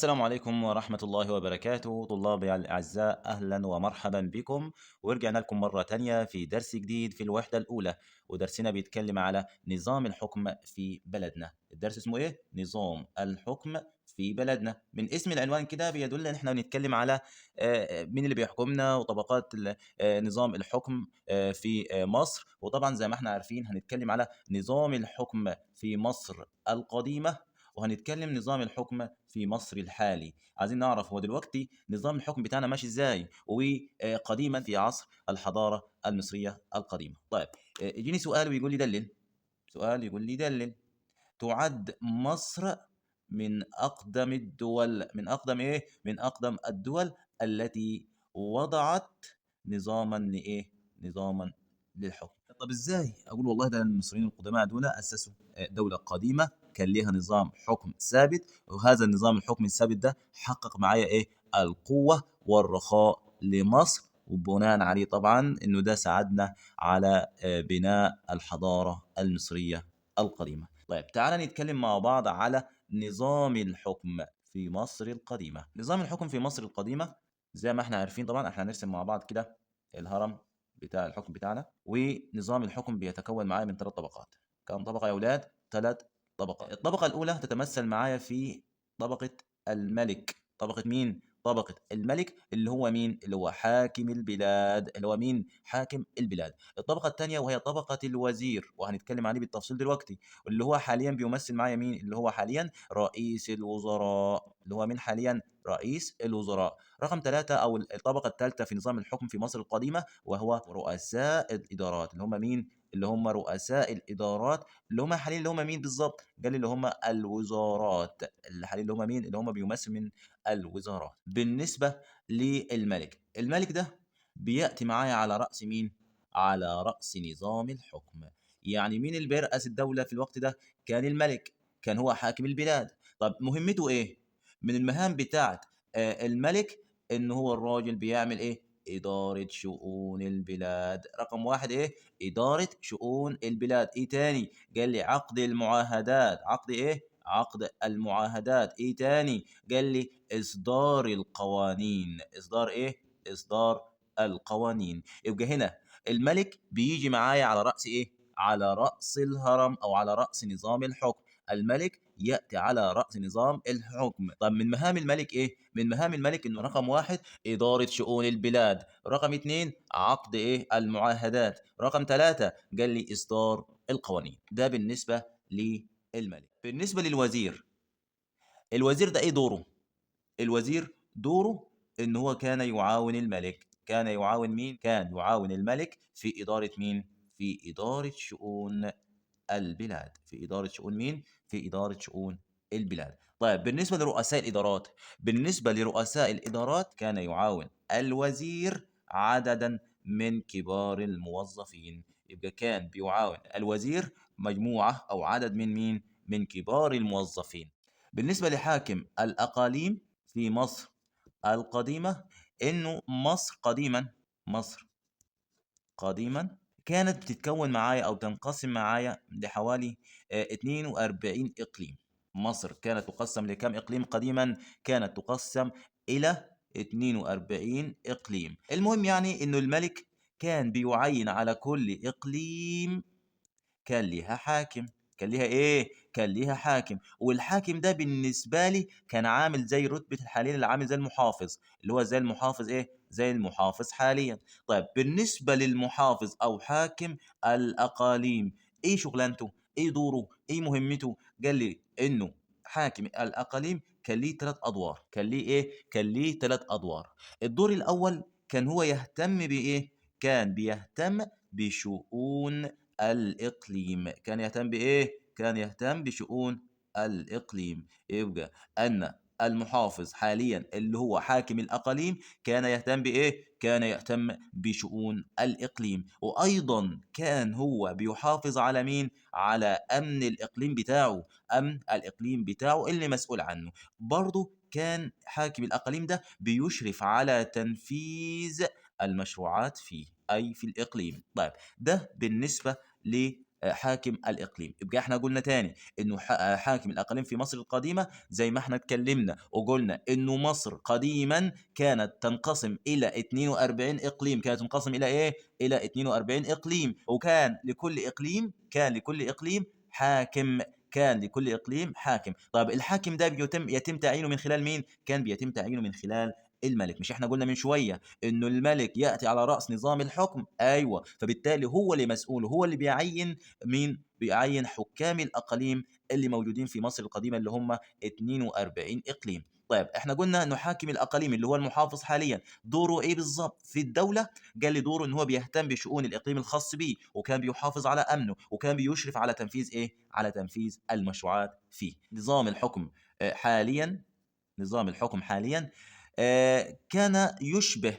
السلام عليكم ورحمة الله وبركاته طلابي الأعزاء، أهلا ومرحبا بكم. ورجعنا لكم مرة تانية في درس جديد في الوحدة الأولى، ودرسنا بيتكلم على نظام الحكم في بلدنا. الدرس اسمه إيه؟ نظام الحكم في بلدنا. من اسم العنوان كده بيدل إن إحنا بنتكلم على مين اللي بيحكمنا وطبقات نظام الحكم في مصر. وطبعا زي ما إحنا عارفين هنتكلم على نظام الحكم في مصر القديمة، وهنتكلم نظام الحكم في مصر الحالي. عايزين نعرف هو دلوقتي نظام الحكم بتاعنا ماشي ازاي، وقديما في عصر الحضارة المصرية القديمة. طيب، يجيني سؤال ويقول لي دلل. سؤال يقول لي دلل. تعد مصر من أقدم الدول، من أقدم الدول التي وضعت نظاما لإيه؟ نظاما للحكم. طب ازاي اقول والله ده المصريين القدماء دول اسسوا دولة قديمة كان ليها نظام حكم ثابت، وهذا النظام الحكم الثابت ده حقق معايا ايه؟ القوة والرخاء لمصر، وبناء عليه طبعا انه ده ساعدنا على بناء الحضارة المصرية القديمة. طيب تعال نتكلم مع بعض على نظام الحكم في مصر القديمة. نظام الحكم في مصر القديمة زي ما احنا عارفين، طبعا احنا هنرسم مع بعض كده الهرم بتاع الحكم بتاعنا. ونظام الحكم بيتكون معايا من 3 طبقات. كم طبقة يا أولاد؟ 3 طبقات. الطبقة الأولى تتمثل معايا في طبقة الملك. طبقة مين؟ طبقة الملك اللي هو مين؟ اللي هو حاكم البلاد. اللي هو مين؟ حاكم البلاد. الطبقة الثانية وهي طبقة الوزير، وهنتكلم عليه بالتفصيل دلوقتي، اللي هو حاليا بيمثل معايا مين؟ اللي هو حاليا رئيس الوزراء. اللي هو مين حاليا؟ رئيس الوزراء. رقم 3 أو الطبقة الثالثة في نظام الحكم في مصر القديمة وهو رؤساء الإدارات. اللي هم مين؟ اللي هم رؤساء الإدارات، اللي هم حاليا اللي هم مين بالظبط؟ قال لي اللي هم الوزارات. اللي حاليا اللي هم مين؟ اللي هم بيمثل من الوزارات. بالنسبة للملك، الملك ده بيأتي معايا على رأس مين؟ على رأس نظام الحكم. يعني مين اللي بيرأس الدولة في الوقت ده؟ كان الملك، كان هو حاكم البلاد. طب مهمته ايه؟ من المهام بتاعت الملك ان هو الراجل بيعمل ايه؟ إدارة شؤون البلاد. رقم 1 إيه؟ إدارة شؤون البلاد. إيه تاني؟ قال لي عقد المعاهدات. عقد إيه؟ عقد المعاهدات. إيه تاني؟ قال لي إصدار القوانين. إصدار إيه؟ إصدار القوانين. يبقى هنا الملك بيجي معايا على رأس إيه؟ على رأس الهرم أو على رأس نظام الحكم. الملك يأتي على رأس نظام الحكم. طب من مهام الملك إيه؟ من مهام الملك إنه رقم 1 إدارة شؤون البلاد. رقم 2 عقد إيه؟ المعاهدات. رقم 3 قال لي إصدار القوانين. ده بالنسبة للملك. بالنسبة للوزير، الوزير ده إيه دوره؟ الوزير دوره إن هو كان يعاون الملك. كان يعاون مين؟ كان يعاون الملك في إدارة مين؟ في إدارة شؤون البلاد. في إدارة شؤون مين؟ في إدارة شؤون البلاد. طيب بالنسبة لرؤساء الإدارات، بالنسبة لرؤساء الإدارات كان يعاون الوزير عددا من كبار الموظفين. يبقى كان بيعاون الوزير مجموعة أو عدد من مين؟ من كبار الموظفين. بالنسبة لحاكم الأقاليم في مصر القديمة، إنه مصر قديما كانت بتتكون معايا أو تنقسم معايا لحوالي 42 إقليم. مصر كانت تقسم لكم إقليم قديما؟ كانت تقسم إلى 42 إقليم. المهم يعني إنه الملك كان بيعين على كل إقليم كان ليها حاكم. كان ليها ايه؟ كان ليها حاكم. والحاكم ده بالنسبه لي كان عامل زي رتبه الحاليا، اللي عامل زي المحافظ، اللي هو زي المحافظ ايه؟ زي المحافظ حاليا. طيب بالنسبه للمحافظ او حاكم الاقاليم، ايه شغلانته؟ ايه دوره؟ ايه مهمته؟ قال لي انه حاكم الاقاليم كان ليه 3 ادوار. كان ليه ايه؟ كان ليه 3 ادوار. الدور الاول كان هو يهتم بايه؟ كان بيهتم بشؤون الإقليم. كان يهتم بإيه؟ كان يهتم بشؤون الإقليم. يبقى أن المحافظ حاليا اللي هو حاكم الأقاليم كان يهتم بإيه؟ كان يهتم بشؤون الإقليم. وأيضا كان هو بيحافظ على مين؟ على أمن الإقليم بتاعه. أمن الإقليم بتاعه اللي مسؤول عنه. برضه كان حاكم الأقاليم ده بيشرف على تنفيذ المشروعات فيه، أي في الإقليم. طيب ده بالنسبة حاكم الإقليم. يبقى إحنا قلنا تاني إنه حاكم الأقاليم في مصر القديمة زي ما إحنا اتكلمنا وقلنا إنه مصر قديما كانت تنقسم إلى 42 إقليم، كانت تنقسم إلى إيه؟ إلى 42 إقليم، وكان لكل إقليم حاكم، كان لكل إقليم حاكم. طيب الحاكم ده يتم تعيينه من خلال مين؟ كان بيتم تعيينه من خلال الملك. مش احنا قلنا من شوية انه الملك يأتي على رأس نظام الحكم؟ ايوه، فبالتالي هو اللي مسؤول، هو اللي بيعين مين؟ بيعين حكام الأقاليم اللي موجودين في مصر القديمة اللي هم 42 إقليم. طيب احنا قلنا انه حاكم الأقاليم اللي هو المحافظ حاليا دوره ايه بالظبط في الدولة؟ قال لي دوره ان هو بيهتم بشؤون الإقليم الخاص به، وكان بيحافظ على أمنه، وكان بيشرف على تنفيذ ايه؟ على تنفيذ المشروعات فيه. نظام الحكم حاليا، نظام الحكم حاليا كان يشبه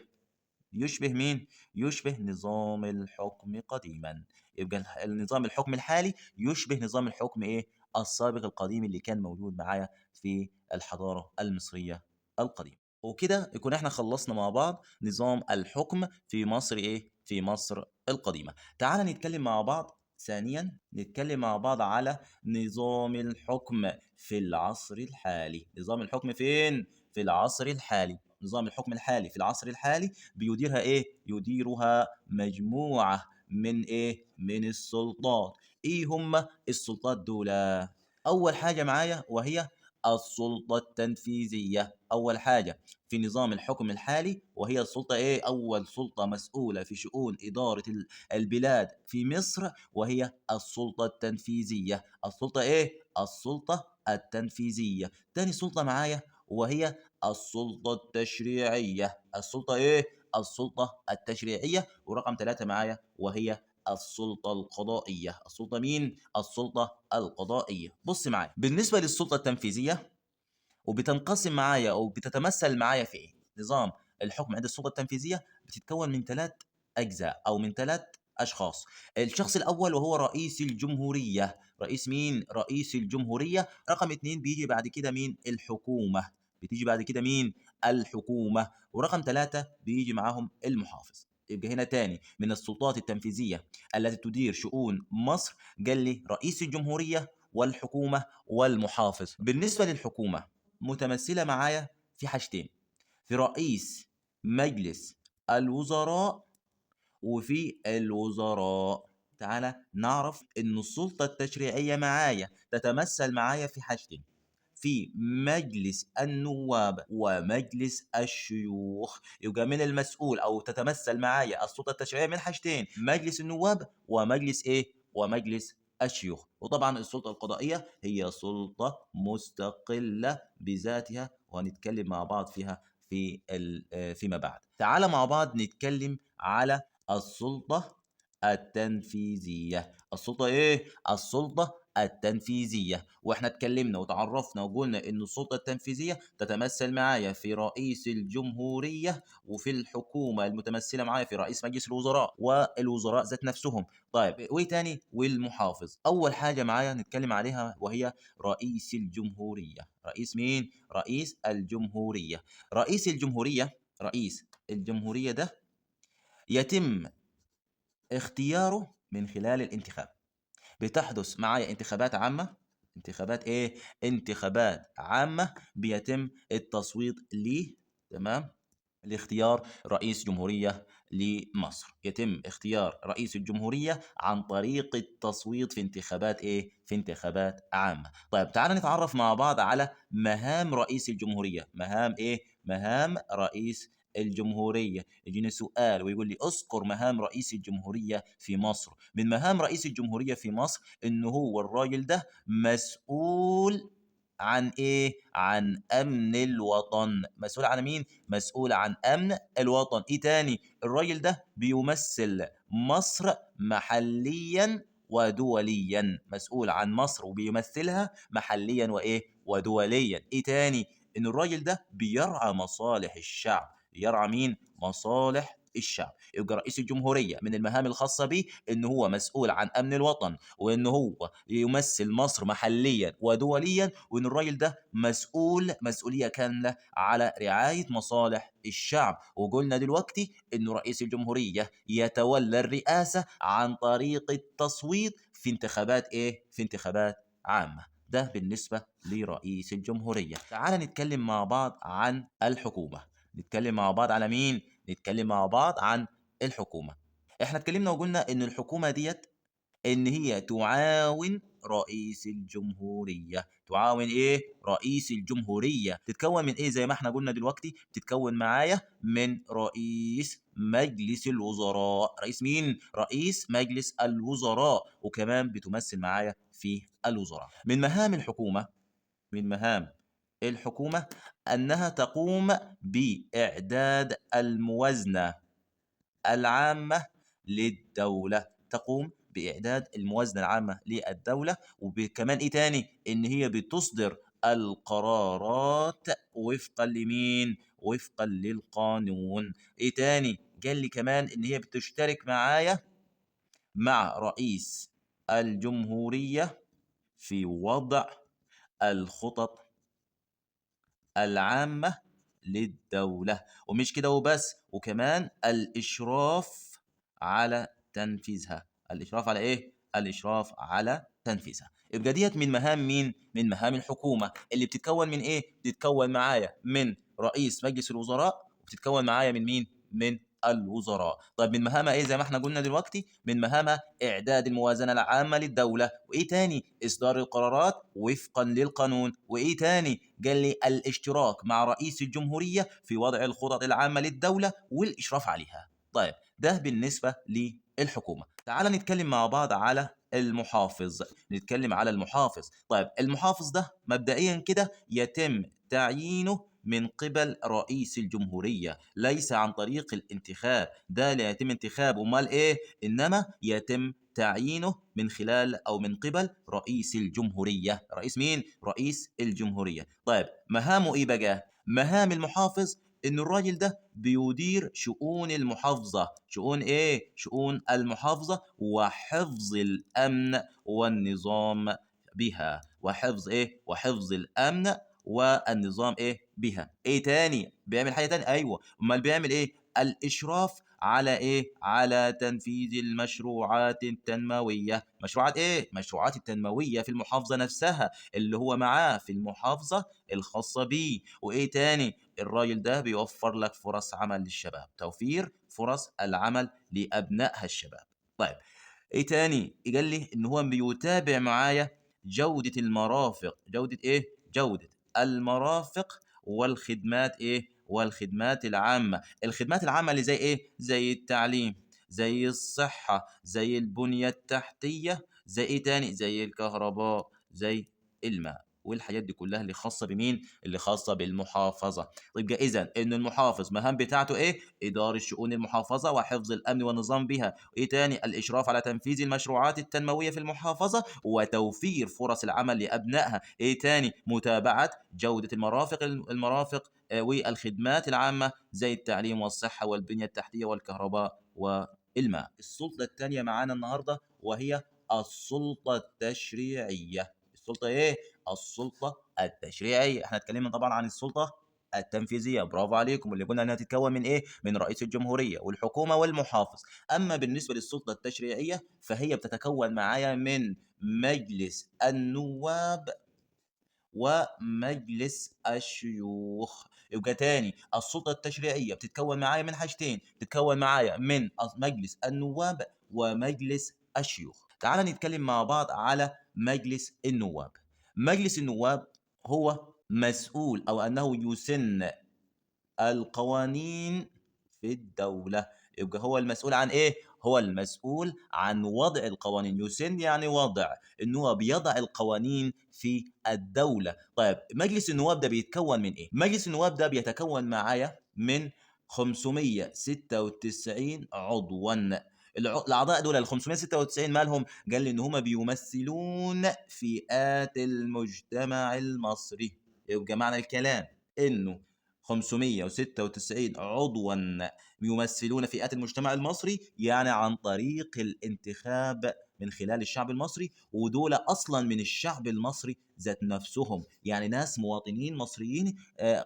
مين؟ يشبه نظام الحكم قديما. يبقى النظام الحكم الحالي يشبه نظام الحكم ايه؟ السابق القديم اللي كان موجود معايا في الحضارة المصرية القديمة. وكده يكون احنا خلصنا مع بعض نظام الحكم في مصر ايه؟ في مصر القديمة. تعال نتكلم مع بعض ثانيا، نتكلم مع بعض على نظام الحكم في العصر الحالي. نظام الحكم فين؟ في العصر الحالي. نظام الحكم الحالي في العصر الحالي بيديرها ايه؟ يديرها مجموعة من ايه؟ من السلطات. ايه هم السلطات دول؟ اول حاجة معايا وهي السلطة التنفيذية. اول حاجة في نظام الحكم الحالي وهي السلطة ايه؟ اول سلطة مسؤولة في شؤون إدارة البلاد في مصر وهي السلطة التنفيذية. السلطة ايه؟ السلطة التنفيذية. تاني سلطة معايا وهي السلطة التشريعية. السلطة إيه؟ السلطة التشريعية. ورقم 3 معايا وهي السلطة القضائية. السلطة مين؟ السلطة القضائية. بص معايا، بالنسبة للسلطة التنفيذية وبتنقسم معايا او بتتمثل معايا في ايه؟ نظام الحكم عند السلطه التنفيذيه بتتكون من 3 اجزاء او من 3 اشخاص. الشخص الاول وهو رئيس الجمهوريه. رئيس مين؟ رئيس الجمهوريه. رقم 2 بيجي بعد كده مين؟ الحكومه. بتيجي بعد كده مين؟ الحكومه. ورقم 3 بيجي معاهم المحافظ. يبقى هنا تاني من السلطات التنفيذيه التي تدير شؤون مصر قال لي رئيس الجمهوريه والحكومه والمحافظ. بالنسبه للحكومه متمثلة معايا في حاجتين: في رئيس مجلس الوزراء وفي الوزراء. تعالى نعرف ان السلطة التشريعية معايا تتمثل معايا في حاجتين: في مجلس النواب ومجلس الشيوخ. يبقى من المسؤول او تتمثل معايا السلطه التشريعيه من حاجتين: مجلس النواب ومجلس ايه؟ ومجلس الشيوخ. وطبعا السلطه القضائيه هي سلطه مستقله بذاتها وهنتكلم مع بعض فيها فيما بعد. تعال مع بعض نتكلم على السلطه التنفيذيه. السلطه ايه؟ السلطه التنفيذيه. واحنا اتكلمنا وتعرفنا وقلنا ان السلطه التنفيذيه تتمثل معايا في رئيس الجمهوريه وفي الحكومه المتمثله معايا في رئيس مجلس الوزراء والوزراء ذات نفسهم. طيب وايه تاني؟ والمحافظ. اول حاجه معايا نتكلم عليها وهي رئيس الجمهوريه. رئيس مين؟ رئيس الجمهوريه. رئيس الجمهوريه ده يتم اختياره من خلال الانتخاب. بتحدث معايا انتخابات عامة. انتخابات ايه؟ انتخابات عامة بيتم التصويت ليه. تمام؟ لاختيار رئيس جمهورية لمصر. يتم اختيار رئيس الجمهورية عن طريق التصويت في انتخابات ايه؟ في انتخابات عامة. طيب تعال نتعرف مع بعض على مهام رئيس الجمهورية. مهام ايه؟ مهام رئيس الجمهورية. يجيني سؤال ويقول لي اذكر مهام رئيس الجمهورية في مصر. من مهام رئيس الجمهورية في مصر انه هو الراجل ده مسؤول عن ايه؟ عن امن الوطن. مسؤول عن مين؟ مسؤول عن امن الوطن. ايه تاني؟ الراجل ده بيمثل مصر محليا ودوليا. مسؤول عن مصر وبيمثلها محليا وايه؟ ودوليا. ايه تاني؟ ان الراجل ده بيرعى مصالح الشعب. يرعى مين؟ مصالح الشعب. يبقى رئيس الجمهورية من المهام الخاصة به إن هو مسؤول عن أمن الوطن، وإن هو يمثل مصر محليا ودوليا، وإن الراجل ده مسؤولية كاملة على رعاية مصالح الشعب. وقلنا دلوقتي إنه رئيس الجمهورية يتولى الرئاسة عن طريق التصويت في انتخابات في انتخابات عامة. ده بالنسبة لرئيس الجمهورية. تعال نتكلم مع بعض عن الحكومة. نتكلم مع بعض على مين؟ نتكلم مع بعض عن الحكومة. احنا اتكلمنا وقلنا ان الحكومة ديت ان هي تعاون رئيس الجمهورية. تعاون رئيس الجمهورية. تتكون من زي ما احنا قلنا دلوقتي؟ تتكون معايا من رئيس مجلس الوزراء. رئيس مين؟ رئيس مجلس الوزراء. وكمان بتمثل معايا في الوزراء. من مهام الحكومة أنها تقوم بإعداد الموازنة العامة للدولة. تقوم بإعداد الموازنة العامة للدولة. وكمان تاني؟ إن هي بتصدر القرارات وفقا لمين؟ وفقا للقانون. تاني؟ قال لي كمان إن هي بتشترك معايا مع رئيس الجمهورية في وضع الخطط العامة للدولة. ومش كده وبس، وكمان الإشراف على تنفيذها. الإشراف على الإشراف على تنفيذها. يبقى ديت من مهام مين؟ من مهام الحكومة، اللي بتتكون من بتتكون معايا من رئيس مجلس الوزراء، وبتتكون معايا من مين؟ من الوزراء. طيب من مهامها زي ما احنا قلنا دلوقتي؟ من مهامها إعداد الموازنة العامة للدولة. تاني؟ إصدار القرارات وفقا للقانون. تاني؟ قال لي الاشتراك مع رئيس الجمهورية في وضع الخطط العامة للدولة والإشراف عليها. طيب ده بالنسبة للحكومة. تعال نتكلم مع بعض على المحافظ. نتكلم على المحافظ. طيب المحافظ ده مبدئيا كده يتم تعيينه من قبل رئيس الجمهورية، ليس عن طريق الانتخاب. ده لا يتم انتخابه، امال انما يتم تعيينه من خلال او من قبل رئيس الجمهورية. رئيس مين؟ رئيس الجمهورية. طيب مهامه بقى؟ مهام المحافظ ان الراجل ده بيدير شؤون المحافظة. شؤون شؤون المحافظة وحفظ الامن والنظام بها. وحفظ وحفظ الامن والنظام بها. تاني؟ بيعمل حاجة تاني؟ ايوه، امال بيعمل الاشراف على على تنفيذ المشروعات التنموية. مشروعات مشروعات التنموية في المحافظة نفسها، اللي هو معاه في المحافظة الخاصة بيه. تاني؟ الراجل ده بيوفر لك فرص عمل للشباب، توفير فرص العمل لأبنائها الشباب. طيب تاني؟ قال لي ان هو بيتابع معايا جودة المرافق. جودة جودة المرافق والخدمات والخدمات العامة. الخدمات العامة اللي زي زي التعليم، زي الصحة، زي البنية التحتية، زي تاني؟ زي الكهرباء، زي الماء. والحاجات دي كلها اللي خاصة بمين؟ اللي خاصة بالمحافظة. يبقى إذا إن المحافظ مهام بتاعته إدارة شؤون المحافظة وحفظ الأمن والنظام بها. تاني؟ الإشراف على تنفيذ المشروعات التنموية في المحافظة وتوفير فرص العمل لأبنائها. تاني؟ متابعة جودة المرافق والخدمات العامة زي التعليم والصحة والبنية التحتية والكهرباء والماء. السلطة الثانية معانا النهاردة وهي السلطة التشريعية. السلطة السلطة التشريعية. احنا اتكلمنا طبعا عن السلطة التنفيذية، برافو عليكم، اللي قلنا انها تتكون من من رئيس الجمهورية والحكومة والمحافظ. اما بالنسبة للسلطة التشريعية فهي بتتكون معايا من مجلس النواب ومجلس الشيوخ. يبقى تاني؟ السلطة التشريعية بتتكون معايا من حاجتين، بتتكون معايا من مجلس النواب ومجلس الشيوخ. تعال نتكلم مع بعض على مجلس النواب. مجلس النواب هو مسؤول أو أنه يسن القوانين في الدولة. يبقى هو المسؤول عن هو المسؤول عن وضع القوانين. يسن يعني وضع، ان هو بيضع القوانين في الدولة. طيب مجلس النواب ده بيتكون من مجلس النواب ده بيتكون معايا من 596 عضوا. الاعضاء دول ال 596 مالهم؟ قال لي ان هم بيمثلون فئات المجتمع المصري. يبقى معنى الكلام انه 596 عضوا يمثلون فئات المجتمع المصري، يعني عن طريق الانتخاب من خلال الشعب المصري، ودول اصلا من الشعب المصري ذات نفسهم، يعني ناس مواطنين مصريين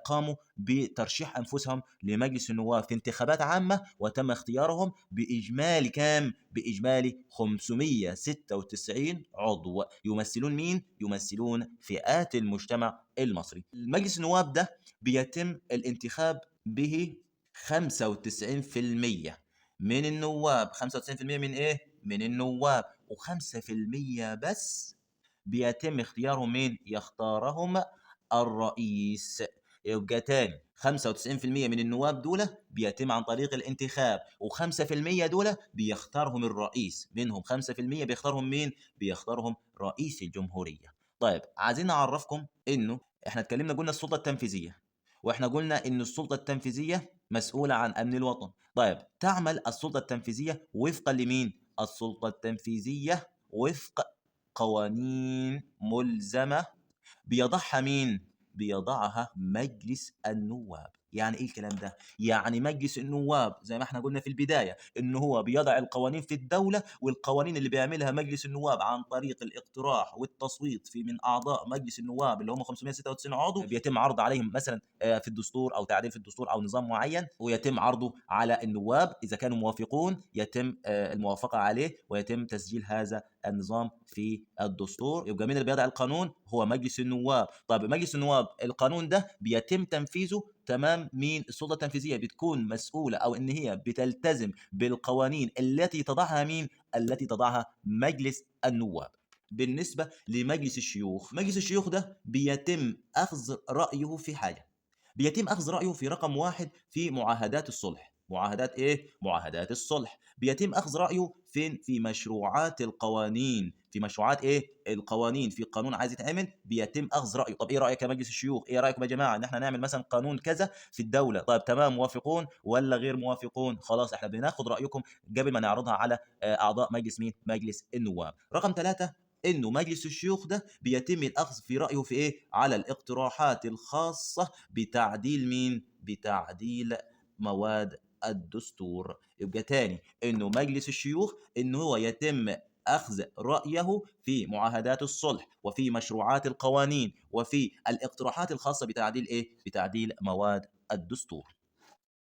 قاموا بترشيح انفسهم لمجلس النواب في انتخابات عامه، وتم اختيارهم باجمالي كام؟ باجمالي 596 عضو يمثلون مين؟ يمثلون فئات المجتمع المصري. المجلس النواب ده بيتم الانتخاب به 95% من النواب. 95% من ايه؟ من النواب. و5% بس بيتم اختيارهم. مين يختارهم؟ الرئيس. يبقى تاني 95% من النواب دول بيتم عن طريق الانتخاب، و5% دول بيختارهم الرئيس. منهم 5% بيختارهم مين؟ بيختارهم رئيس الجمهورية. طيب عايزين نعرفكم انه احنا اتكلمنا قلنا السلطة التنفيذية، واحنا قلنا ان السلطة التنفيذية مسؤولة عن امن الوطن. طيب تعمل السلطة التنفيذية وفقا لمين؟ السلطة التنفيذية وفق قوانين ملزمة بيضعها مين؟ بيضعها مجلس النواب. يعني ايه الكلام ده؟ يعني مجلس النواب زي ما احنا قلنا في البداية ان هو بيضع القوانين في الدولة، والقوانين اللي بيعملها مجلس النواب عن طريق الاقتراح والتصويت في من اعضاء مجلس النواب اللي هم 596 عضو، بيتم عرض عليهم مثلا في الدستور او تعديل في الدستور او نظام معين، ويتم عرضه على النواب. اذا كانوا موافقون يتم الموافقة عليه ويتم تسجيل هذا النظام في الدستور. يبقى مين اللي بيضع القانون؟ هو مجلس النواب. طيب مجلس النواب القانون ده بيتم تنفيذه تمام مين؟ السلطه التنفيذيه بتكون مسؤوله او ان هي بتلتزم بالقوانين التي تضعها مين؟ التي تضعها مجلس النواب. بالنسبه لمجلس الشيوخ، مجلس الشيوخ ده بيتم اخذ رايه في حاجه. بيتم اخذ رايه في رقم واحد في معاهدات الصلح. معاهدات ايه؟ معاهدات الصلح. بيتم اخذ رايه فين؟ في مشروعات القوانين. في مشروعات ايه؟ القوانين. في قانون عايز يتعمل بيتم اخذ رايه. طب ايه رايك يا مجلس الشيوخ؟ ايه رايكم يا جماعه ان احنا نعمل مثلا قانون كذا في الدوله؟ طيب تمام، موافقون ولا غير موافقون؟ خلاص احنا بناخد رايكم قبل ما نعرضها على اعضاء مجلس مين؟ مجلس النواب. رقم ثلاثة، انه مجلس الشيوخ ده بيتم الاخذ في رايه في ايه؟ على الاقتراحات الخاصه بتعديل مين؟ بتعديل مواد الدستور. يبقى تاني انه مجلس الشيوخ انه هو يتم اخذ رايه في معاهدات الصلح وفي مشروعات القوانين وفي الاقتراحات الخاصه بتعديل ايه؟ بتعديل مواد الدستور.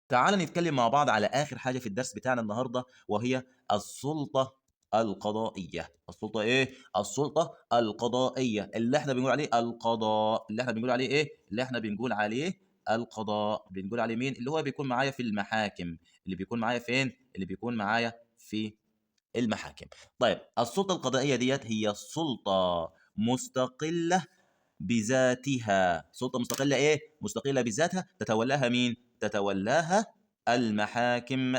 تعال نتكلم مع بعض على آخر حاجة في الدرس بتاعنا النهاردة، وهي السلطة القضائية. السلطة إيه؟ السلطة القضائية اللي إحنا بنقول عليه القضاء. اللي إحنا بنقول عليه إيه؟ اللي إحنا بنقول عليه القضاء. بنقول عليه مين؟ اللي هو بيكون معايا في المحاكم. اللي بيكون معايا فين؟ اللي بيكون معايا في المحاكم. طيب السلطة القضائية ديت هي سلطة مستقلة بذاتها. سلطة مستقلة إيه؟ مستقلة بذاتها. تتولاها مين؟ تتولاها المحاكم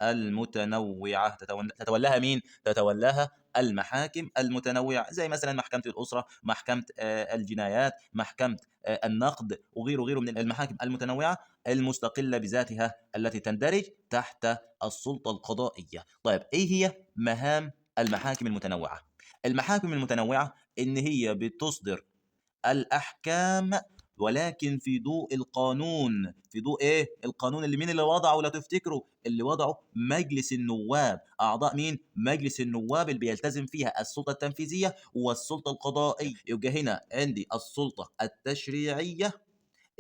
المتنوعة. تتولاها مين؟ تتولاها المحاكم المتنوعة، زي مثلا محكمة الأسرة، محكمة الجنايات، محكمة النقد، وغيره غيره من المحاكم المتنوعة المستقلة بذاتها التي تندرج تحت السلطة القضائية. طيب إيه هي مهام المحاكم المتنوعة؟ المحاكم المتنوعة إن هي بتصدر الأحكام، ولكن في ضوء القانون. في ضوء ايه؟ القانون اللي مين اللي وضعه؟ لو تفتكروا اللي وضعه مجلس النواب. اعضاء مين؟ مجلس النواب اللي بيلتزم فيها السلطه التنفيذيه والسلطه القضائيه. يبقى هنا عندي السلطه التشريعيه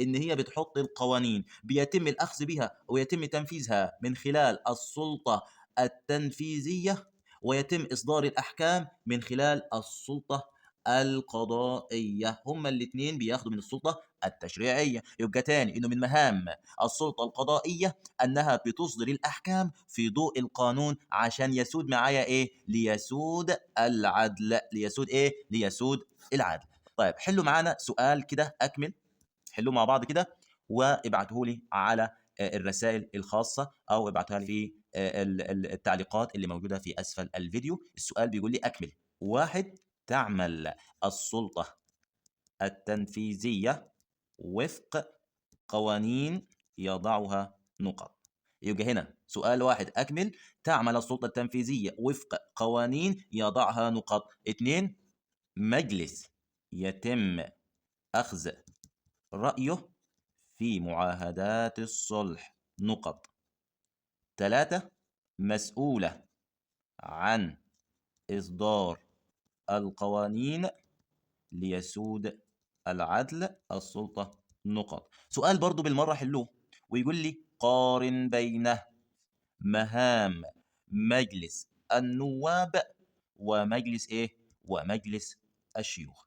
ان هي بتحط القوانين، بيتم الاخذ بها ويتم تنفيذها من خلال السلطه التنفيذيه، ويتم اصدار الاحكام من خلال السلطه القضائيه. هما الاثنين بياخدوا من السلطه التشريعيه. يبقى تاني انه من مهام السلطه القضائيه انها بتصدر الاحكام في ضوء القانون عشان يسود معايا ايه؟ ليسود العدل. ليسود ايه؟ ليسود العدل. طيب حلوا معانا سؤال كده اكمل. حلوه مع بعض كده وابعته لي على الرسائل الخاصة، أو ابعتها لي في التعليقات اللي موجودة في أسفل الفيديو. السؤال بيقول لي أكمل. واحد، تعمل السلطة التنفيذية وفق قوانين يضعها نقط. يبقى هنا سؤال واحد أكمل. تعمل السلطة التنفيذية وفق قوانين يضعها نقط. اثنين، مجلس يتم أخذ رأيه في معاهدات الصلح نقط. 3 مسؤولة عن إصدار القوانين ليسود العدل السلطة نقط. سؤال برضو بالمرة حلوه، ويقول لي قارن بين مهام مجلس النواب ومجلس ايه ومجلس الشيوخ.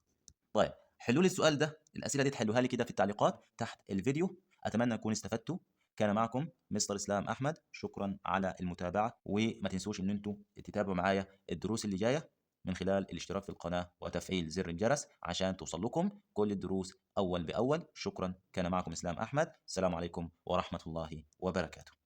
طيب حلوا لي السؤال ده، الاسئله دي تحلوها لي كده في التعليقات تحت الفيديو. اتمنى اكون استفدتوا. كان معكم مستر اسلام احمد، شكرا على المتابعه، وما تنسوش ان انتم تتابعوا معايا الدروس اللي جايه من خلال الاشتراك في القناه وتفعيل زر الجرس عشان توصل لكم كل الدروس اول باول. شكرا. كان معكم اسلام احمد، السلام عليكم ورحمه الله وبركاته.